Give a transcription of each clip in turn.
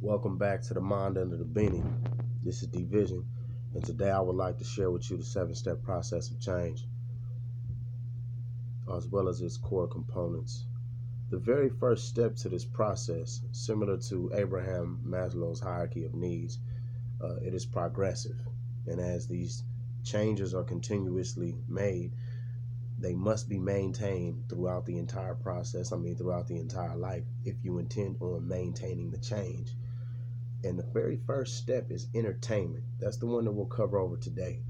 Welcome back to the Mind Under the Beanie. This is Division, and today I would like to share with you the 7-step process of change, as well as its core components. The very first step to this process, similar to Abraham Maslow's hierarchy of needs, it is progressive. And as these changes are continuously made, they must be maintained throughout the entire process, throughout the entire life, if you intend on maintaining the change. And the very first step is entertainment. That's the one that we'll cover over today.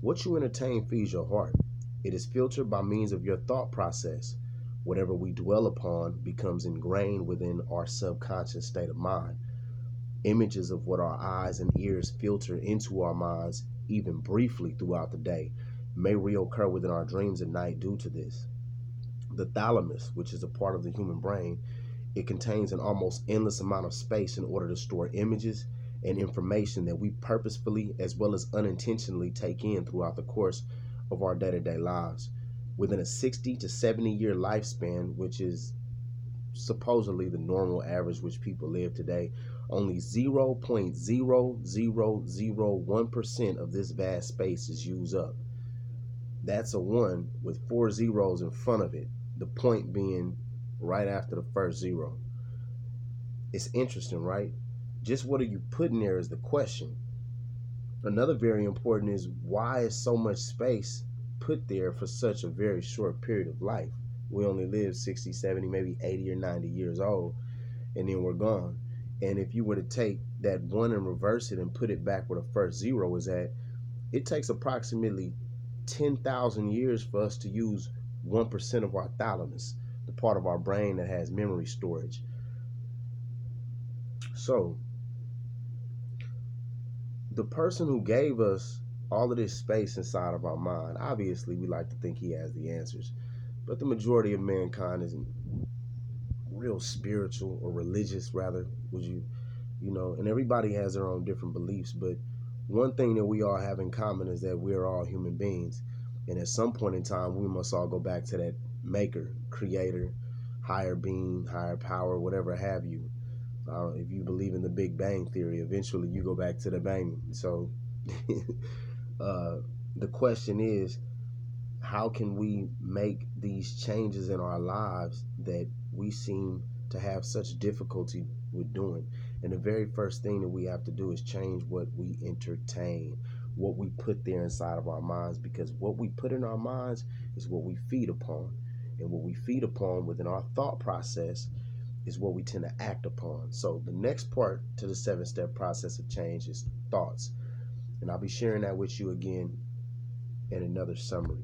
What you entertain feeds your heart. It is filtered by means of your thought process. Whatever we dwell upon becomes ingrained within our subconscious state of mind. Images of what our eyes and ears filter into our minds, even briefly throughout the day, may reoccur within our dreams at night due to this. The thalamus, which is a part of the human brain, it contains an almost endless amount of space in order to store images and information that we purposefully as well as unintentionally take in throughout the course of our day-to-day lives. Within a 60 to 70-year lifespan, which is supposedly the normal average which people live today, only 0.0001% of this vast space is used up. That's a 1 with 4 zeros in front of it, the point being right after the first 0. It's interesting, right? Just what are you putting there is the question. Another very important is, why is so much space put there for such a very short period of life? We only live 60, 70, maybe 80 or 90 years old, and then we're gone. And if you were to take that 1 and reverse it and put it back where the first 0 is at, it takes approximately 10,000 years for us to use 1% of our thalamus, the part of our brain that has memory storage. So, the person who gave us all of this space inside of our mind, obviously we like to think he has the answers, but the majority of mankind isn't real spiritual or religious, rather, and everybody has their own different beliefs, but one thing that we all have in common is that we're all human beings, and at some point in time we must all go back to that maker, creator, higher being, higher power, whatever have you. If you believe in the Big Bang Theory, eventually you go back to the bang. So the question is, how can we make these changes in our lives that we seem to have such difficulty with doing? And the very first thing that we have to do is change what we entertain, what we put there inside of our minds, because what we put in our minds is what we feed upon. And what we feed upon within our thought process is what we tend to act upon. So the next part to the 7-step process of change is thoughts. And I'll be sharing that with you again in another summary.